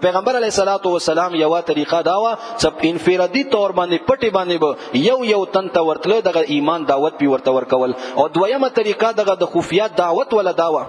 پیغمبر علیه الصلاۃ والسلام یو طریقه داوا چې انفرادي تور باندې پټي باندې به یو تن ته ورتلو دغه ایمان دعوت پی ورته ورکول، او دویمه طریقه دغه د خفیات دعوت ولا داوا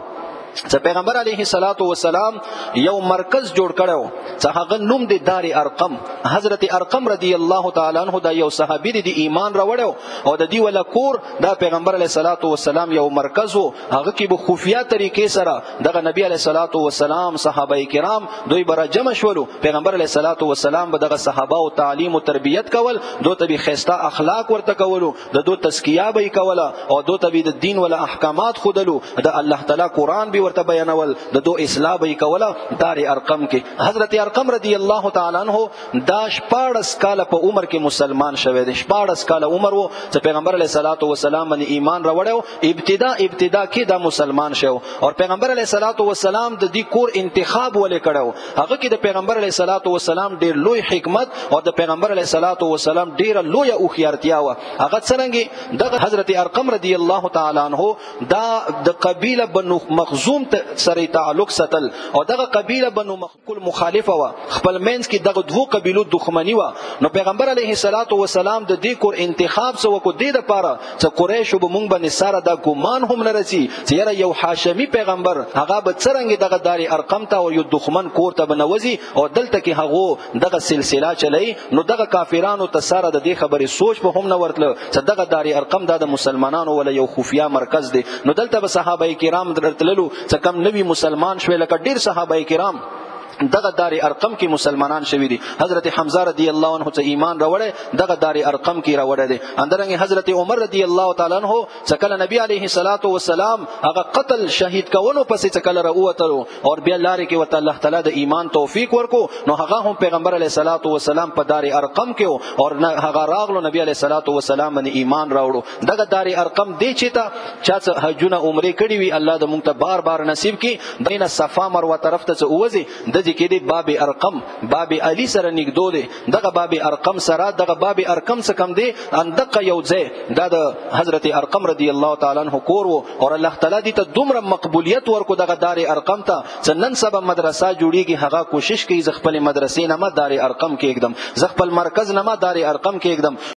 چې پیغمبر علیه الصلاۃ والسلام یو مرکز جوړ کړو چې هغه نوم دی دار ارقم. حضرت ارقم رضی الله تعالی عنہ دا یو صحابي دی ایمان راوړو او د دې ولا کور دا پیغمبر علیه الصلاۃ والسلام یو مرکز وو، هغه کې به خفیه طریقې سره دغه نبی علیه الصلاۃ والسلام صحابه کرام دوی بر جمع شولو. پیغمبر علیه الصلاۃ والسلام به دغه صحابه او تعلیم او تربیت کول، دوی ته خسته اخلاق ورته کولو، د دوی تزکیه به کوله او دوی ته د دین ولا احکامات خودلو، د الله تعالی قران به ورته بیانول، د دوی اصلاح به کوله. دار ارقم کې حضرت ارقم رضی الله تعالی عنہ دا 14 کال په عمر کې مسلمان شوه دی. 14 کال عمر وو چې پیغمبر علیه الصلاۃ والسلام باندې ایمان راوړو. ابتدا کې دا مسلمان شو، او پیغمبر علیه الصلاۃ والسلام د دې کور انتخاب ولې کړو، هغه کې د پیغمبر علیه الصلاۃ والسلام ډیر لوی حکمت او د پیغمبر علیه الصلاۃ والسلام ډیر لوی اوخیارتیا و. هغه څنګه د حضرت ارقم رضی الله تعالی عنہ دا د قبیله بنو مخزوم سره تعلق ساتل، او دغه قبیله بنو مخکل مخالفه و، خپل منځ کې دغه دوه قبیلو دښمنی و. نو پیغمبر علیه الصلاۃ والسلام د دې کور انتخاب سو کو د لپاره چې قریش به مونږ باندې سره د ګمان هم لرسي چې یو هاشمی پیغمبر هغه به څنګه دغه دار ارقم ته او یو دښمن کور ته بنوځي او دلته کې هغه دغه سلسله چلی. نو دغه کافرانو ته سره د دې خبرې سوچ په هم نه ورتله چې دغه دار ارقم د مسلمانانو ولا یو خفیه مرکز دی. نو دلته به صحابه کرام درتللو چې کم نبی مسلمان شوه، لکه ډیر صحابه کرام دغه دار ارقم کې مسلمانان شوی دي. حضرت حمزه رضی الله عنه ته ایمان راوړی دغه دار ارقم کې راوړی دي. اندرنګ حضرت عمر رضی الله تعالی عنہ څکل نبی علیه الصلاۃ والسلام هغه قتل شهید کونو پسې څکل راوتلو او بیا لارې کې وته الله تعالی د ایمان توفیق ورکو. نو هغه هم پیغمبر علیه الصلاۃ والسلام په دار ارقم کې او هغه راغلو نبی علیه الصلاۃ والسلام باندې ایمان راوړو. دغه دار ارقم دی چې تا چا حجونه عمره کړی وي، الله د مونږ ته بار بار نصیب کړي. دینه صفا مروه طرف ته اوځي د کې دی باب ارقم، باب علی سره نږدې دی. دغه باب ارقم سره دغه باب ارقم څخه کم دی اندقه یو ځای دا د حضرت ارقم رضی الله تعالی عنہ کور وو، او الله تعالی دې ته دومره مقبولیت ورکو دغه دار ارقم ته چې نن سبا مدرسه جوړیږي. هغه کوشش کوي ز خپل مدرسې نه ما دار ارقم کې एकदम ز خپل مرکز نه ما دار ارقم کې एकदम